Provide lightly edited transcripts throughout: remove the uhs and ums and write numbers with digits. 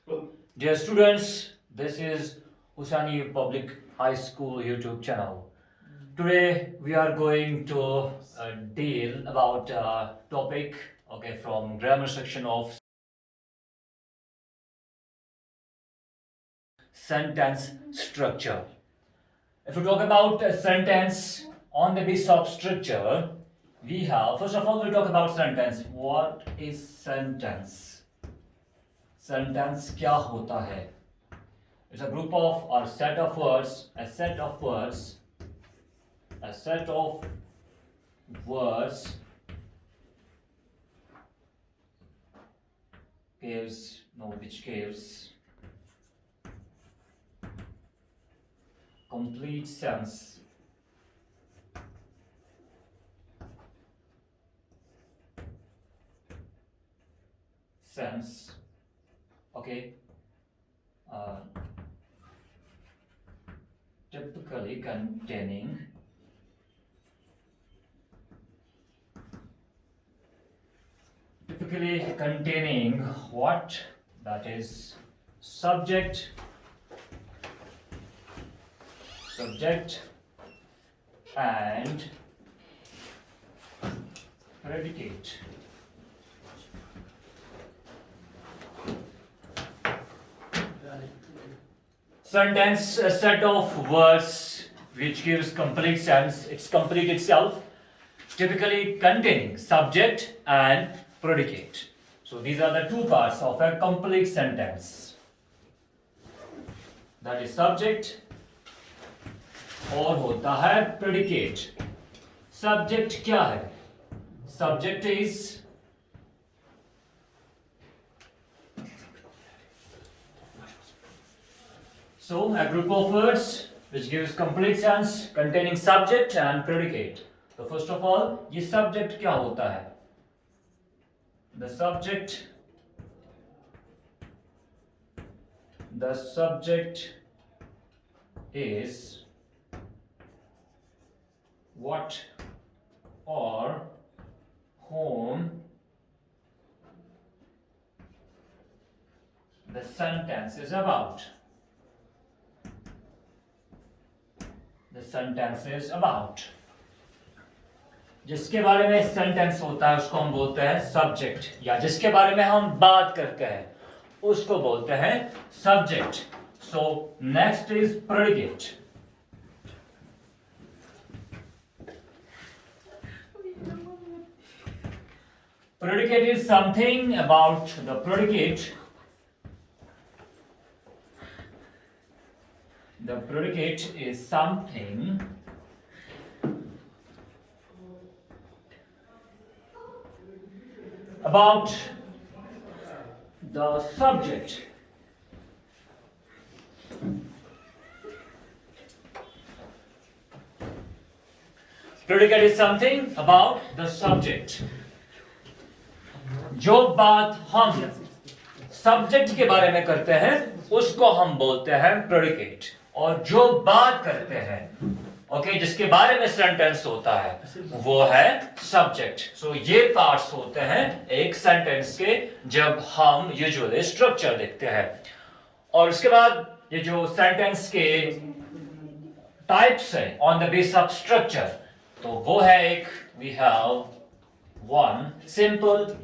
Dear students, this is Husani Public High School YouTube channel. Today we are going to deal about a topic from grammar section of sentence structure. If we talk about a sentence on the basis of structure, we have first of all we'll talk about sentence. What is sentence? Sentence क्या होता है? It's a group of or set of words, a set of words which gives complete sense. Okay. Typically containing what? That is subject and predicate. Sentence, a set of words which gives complete sense. It's complete itself, typically containing subject and predicate. So these are the two parts of a complete sentence. That is subject और होता है predicate. Subject क्या है? Subject is a group of words which gives complete sense containing subject and predicate. So first of all, ये subject क्या होता है? The subject is what or whom the sentence is about. जिसके बारे में sentence होता है उसको हम बोलते हैं सब्जेक्ट, या जिसके बारे में हम बात करते हैं उसको बोलते हैं subject. So next is predicate. Predicate is something about the predicate. The predicate is something about the subject. Predicate is something about the subject. जो बात हम सब्जेक्ट के बारे में करते हैं उसको हम बोलते हैं प्रेडिकेट. और जो बात करते हैं जिसके बारे में सेंटेंस होता है वो है सब्जेक्ट. सो ये पार्ट्स होते हैं एक सेंटेंस के जब हम यूजुअली स्ट्रक्चर देखते हैं. और उसके बाद ये जो सेंटेंस के टाइप्स है on the base of structure, तो वो है एक we have one simple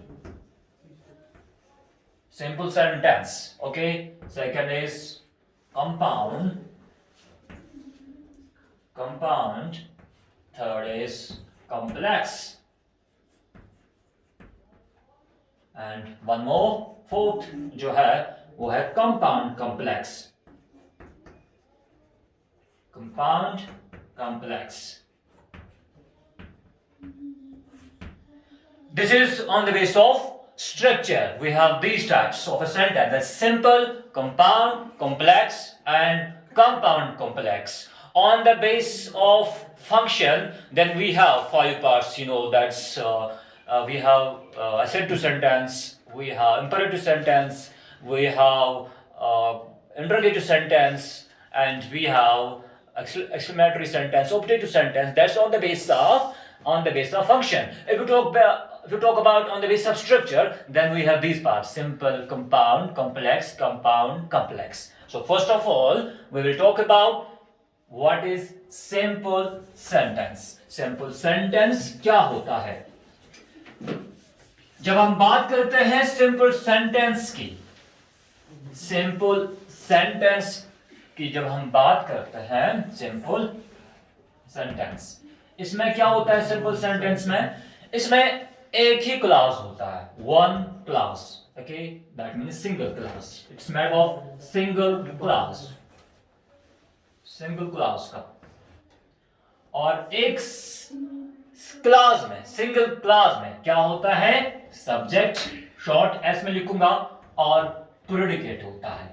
sentence. Second is compound. Third is complex, and one more fourth जो है वो है compound complex. This is on the basis of structure. We have these types of a sentence: that's simple, compound, complex, and compound complex. On the base of function, then we have 5 parts. That's we have assertive sentence, we have imperative sentence, we have interrogative sentence, and we have exclamatory sentence, optative sentence. That's on the base of function. if you talk about on the basis of structure, then we have these parts: simple, compound, complex, compound, complex. So first of all, we will talk about what is simple sentence. Simple sentence क्या होता है? जब हम बात करते हैं simple sentence की, simple sentence की जब हम बात करते हैं, सिंपल सेंटेंस, इसमें क्या होता है? सिंपल सेंटेंस में इसमें एक ही क्लास होता है, one class. Okay, that means single class. It's made of single class, single class का. और एक क्लास में, सिंगल क्लास में क्या होता है? सब्जेक्ट, शॉर्ट एस में लिखूंगा, और प्रेडिकेट होता है.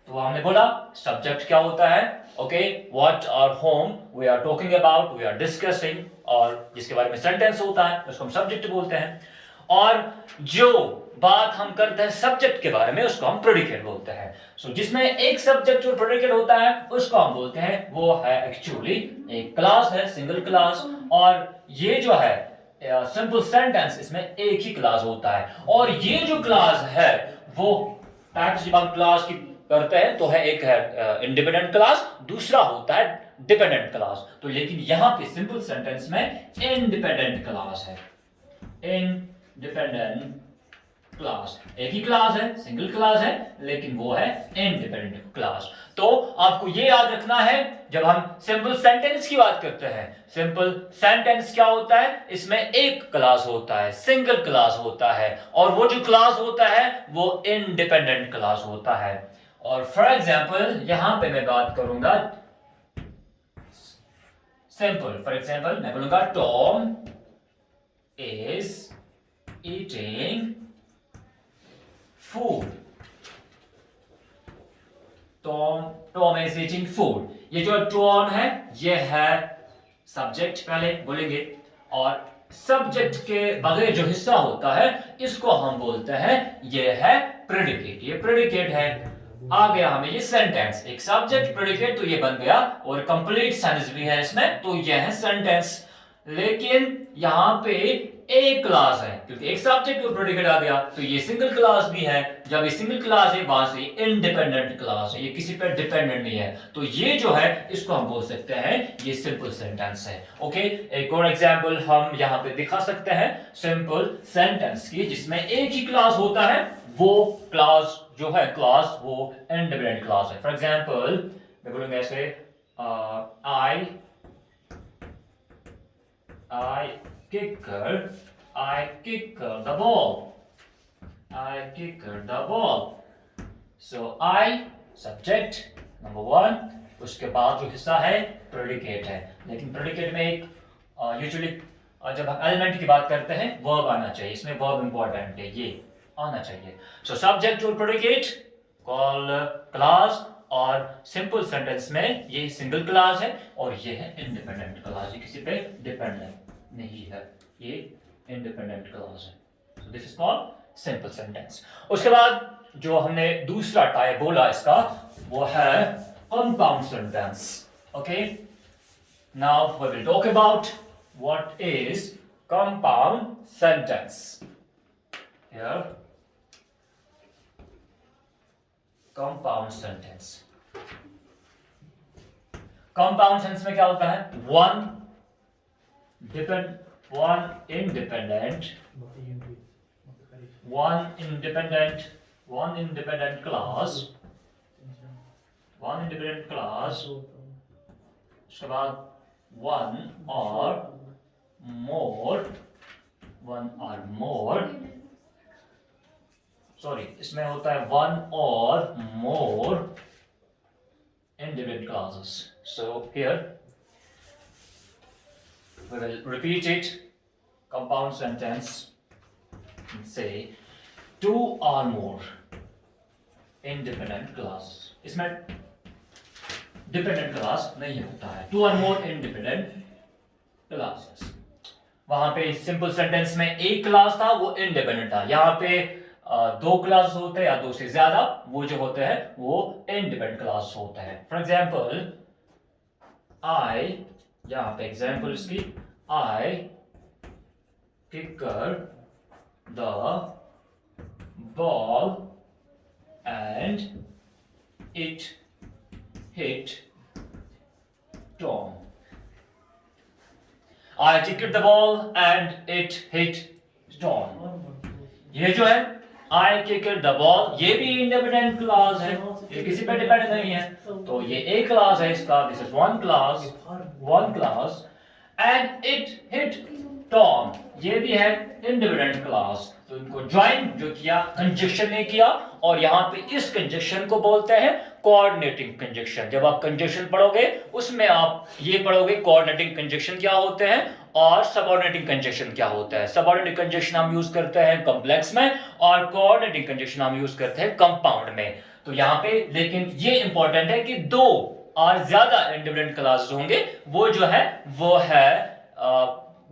तो हमने बोला सब्जेक्ट क्या होता है? Okay, what or whom we are talking about, we are discussing, और जिसके बारे में सेंटेंस होता है उसको हम सब्जेक्ट बोलते हैं. और जो बात हम करते हैं सब्जेक्ट के बारे में उसको हम प्रेडिकेट बोलते हैं. सो जिसमें एक सब्जेक्ट और प्रेडिकेट होता है उसको हम बोलते हैं, वो है एक्चुअली एक क्लास है, सिंगल क्लास. और ये जो है सिंपल सेंटेंस, इसमें एक ही क्लास होता है. और ये जो क्लास है वो टाइप्स जब हम क्लास की करते हैं तो है, एक है इंडिपेंडेंट क्लास, दूसरा होता है डिपेंडेंट क्लास. तो लेकिन यहां पे सिंपल सेंटेंस में इंडिपेंडेंट क्लास है, इंडिपेंडेंट क्लास. एक ही क्लास है, सिंगल क्लास है, लेकिन वो है इंडिपेंडेंट क्लास. तो आपको ये याद रखना है जब हम सिंपल सेंटेंस की बात करते हैं, सिंपल सेंटेंस क्या होता है? इसमें एक क्लास होता है, सिंगल क्लास होता है, और वो जो क्लास होता है वो इंडिपेंडेंट क्लास होता है. और फॉर एग्जाम्पल यहां पे मैं बात करूंगा सिंपल. फॉर एग्जाम्पल मैं बोलूंगा Tom is eating food. Tom is eating food. ये जो Tom है ये है सब्जेक्ट पहले बोलेंगे, और सब्जेक्ट के बगैर जो हिस्सा होता है इसको हम बोलते हैं, ये है प्रेडिकेट. ये प्रेडिकेट है. आ गया हमें ये सेंटेंस, एक सब्जेक्ट प्रेडिकेट, तो ये बन गया. और कंप्लीट सेंटेंस भी है इसमें, तो ये है सेंटेंस. लेकिन यहां पे एक क्लास है, क्योंकि एक सब्जेक्ट और प्रेडिकेट आ गया, तो ये सिंगल क्लास भी है. जब ये सिंगल क्लास है वहां से इंडिपेंडेंट क्लास है, ये किसी पर डिपेंडेंट नहीं है. तो ये जो है इसको हम बोल सकते हैं ये सिंपल सेंटेंस है. ओके, एक और एग्जांपल हम यहां पे दिखा सकते हैं सिंपल सेंटेंस की, जिसमें एक ही क्लास होता है, वो क्लास जो है क्लास वो इंडिपेंडेंट क्लास है. फॉर एग्जांपल मैं बोलूंगा ऐसे, I kick the ball. I kick the ball. So I subject number one. उसके बाद जो हिस्सा है प्रेडिकेट है. लेकिन प्रेडिकेट में एक यूजुअली जब हम एलिमेंट की बात करते हैं वर्ब आना चाहिए. इसमें वर्ब इंपॉर्टेंट है, ये आना चाहिए. सो सब्जेक्ट और प्रेडिकेट कॉल क्लास, और सिंपल सेंटेंस में ये सिंगल क्लास है और ये है इंडिपेंडेंट क्लास. ये किसी पे डिपेंडेंट नहीं है, ये इंडिपेंडेंट क्लास है. So this is called simple sentence. उसके बाद जो हमने दूसरा टाइप बोला इसका, वो है compound sentence. Okay, now we will talk about what is compound sentence. Here compound sentence. Compound sentence में क्या होता है? वन independent class, उसके बाद one or more, सॉरी इसमें होता है one or more independent classes. So here we will repeat it. Compound sentence. Say two or more independent classes. इसमें डिपेंडेंट क्लास नहीं होता है. टू और मोर इंडिपेंडेंट क्लासेस. वहां पे सिंपल सेंटेंस में एक क्लास था, वो इंडिपेंडेंट था. यहाँ पे दो क्लास होते हैं या दो से ज्यादा, वो जो होते हैं वो इंडिपेंडेंट क्लास होते हैं. फॉर एग्जाम्पल आई, यहाँ पे एग्जाम्पल इसकी, आई kicker the ball and it hit Tom. I kicked the ball and it hit Tom. ये जो है I kicked the ball, ये भी इंडिपेंडेंट क्लॉज है, ये किसी पे डिपेंड नहीं है, तो ये एक क्लॉज है इसका, this is one clause and it hit Tom, ये भी है इंडिपेंडेंट क्लॉज। तो इनको ज्वाइन जो किया, कंजक्शन ने किया, और यहाँ पे इस कंजक्शन को बोलते हैं कोऑर्डिनेटिंग कंजक्शन। जब आप कंजक्शन पढ़ोगे उसमें आप ये पढ़ोगे कोऑर्डिनेटिंग कंजक्शन क्या होते हैं और सबऑर्डिनेटिंग कंजक्शन क्या होता है। सबऑर्डिनेटिंग कंजक्शन हम यूज करते हैं कॉम्प्लेक्स में और कोऑर्डिनेटिंग कंजक्शन हम यूज करते हैं कंपाउंड में। तो यहाँ पे लेकिन ये इंपॉर्टेंट है कि दो और ज्यादा इंडिपेंडेंट क्लासेस होंगे, वो जो है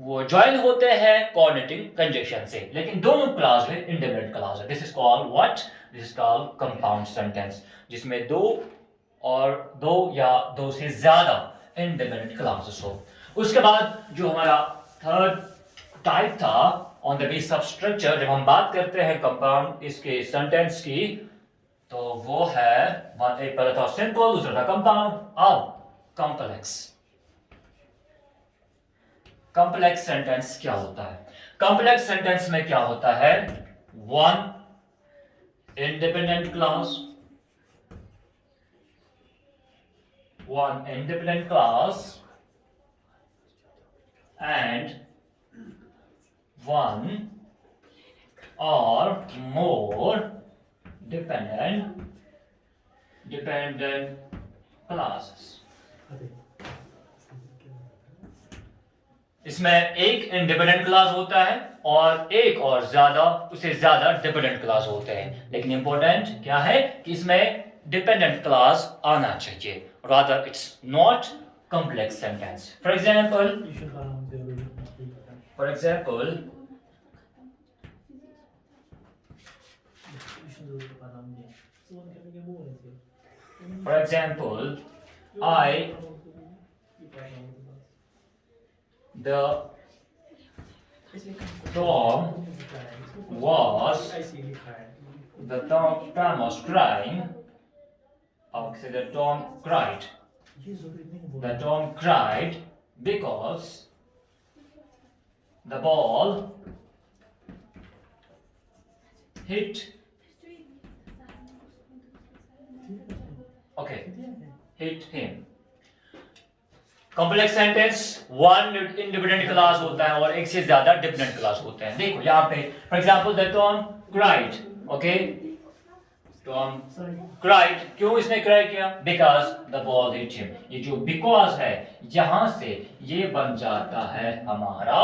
वो ज्वाइन होते हैं कोऑर्डिनेटिंग कंजक्शन से, लेकिन दोनों क्लास है इंडिपेंडेंट क्लास है। This is called what, this is called compound sentence, जिसमें दो या दो से ज्यादा इंडिपेंडेंट क्लासेस हो। उसके बाद जो हमारा थर्ड टाइप था on the basis of structure, जब हम बात करते हैं कंपाउंड इसके सेंटेंस की, तो वो है एक पहला था सिंपल, दूसरा था कंपाउंड, अब कॉम्प्लेक्स। कॉम्प्लेक्स सेंटेंस क्या होता है? कॉम्प्लेक्स सेंटेंस में क्या होता है? One independent clause, and one or more dependent classes। इसमें एक इंडिपेंडेंट क्लास होता है और एक और ज्यादा, उससे ज्यादा डिपेंडेंट क्लास होते हैं, लेकिन इंपॉर्टेंट क्या है कि इसमें डिपेंडेंट क्लास आना चाहिए, rather it's not complex sentence. For example, the Tom was crying. Okay, the Tom cried. The Tom cried because the ball hit him. Complex sentence one independent class होता है और एक से ज्यादा डिपेंडेंट क्लास होते हैं। देखो यहाँ पे for example the Tom cried, okay, Tom cried, क्यों इसने क्राई किया? Because the ball hit him. ये जो बिकॉज है यहां से ये बन जाता है हमारा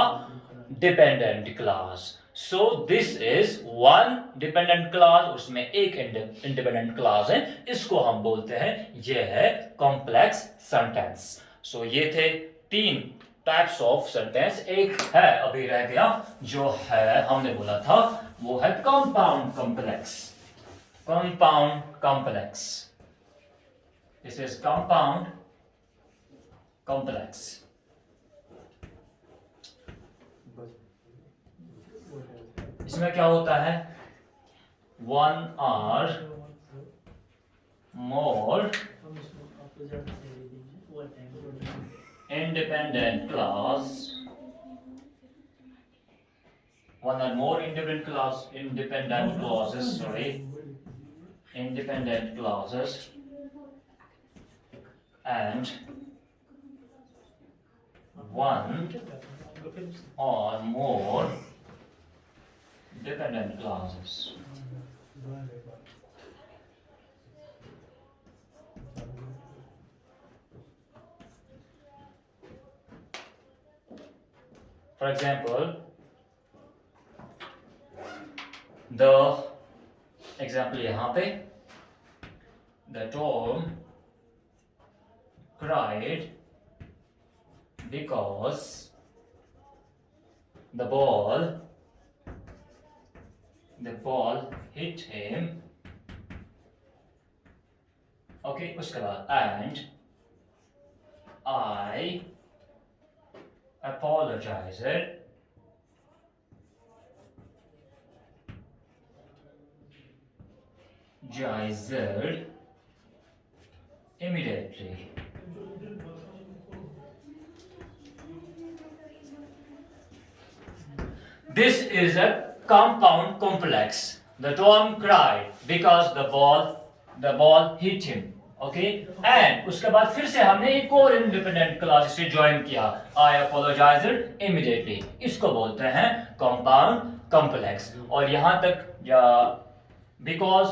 dependent class. So this is one dependent class, उसमें एक इंडिपेंडेंट क्लास है, इसको हम बोलते हैं ये है कॉम्प्लेक्स सेंटेंस। सो ये थे तीन टाइप्स ऑफ सेंटेंस। एक है अभी रह गया जो है हमने बोला था, वो है compound complex. Compound complex, this is compound complex. इसमें क्या होता है? वन और मोर independent clause, one or more independent clauses, and one or more dependent clauses. For example, the example यहाँ पे, the Tom cried because the ball hit him. Okay, उसके बाद and I apologized energized immediately. This is a compound complex. The Tom cried because the ball hit him. Okay and उसके बाद फिर से हमने एक और इंडिपेंडेंट क्लास से ज्वाइन किया. आई अपोलोजाइज्ड इमीडिएटली. इसको बोलते हैं कंपाउंड कॉम्प्लेक्स. और यहां तक because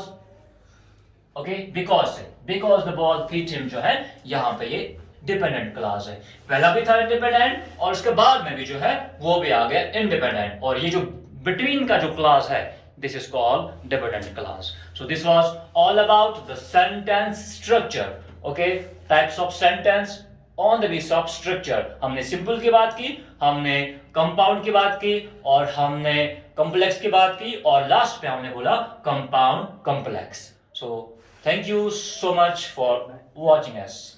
because the ball hit him जो है यहां पे ये डिपेंडेंट क्लास है. पहला भी था इंडिपेंडेंट और उसके बाद में भी जो है वो भी आ गया इंडिपेंडेंट. और ये जो बिटवीन का जो क्लास है, this is called dependent clause. So this was all about the sentence structure. Okay, types of sentence on the basis of structure. हमने simple की बात की, हमने compound की बात की और हमने complex की बात की और last पे हमने बोला compound complex. So thank you so much for watching us.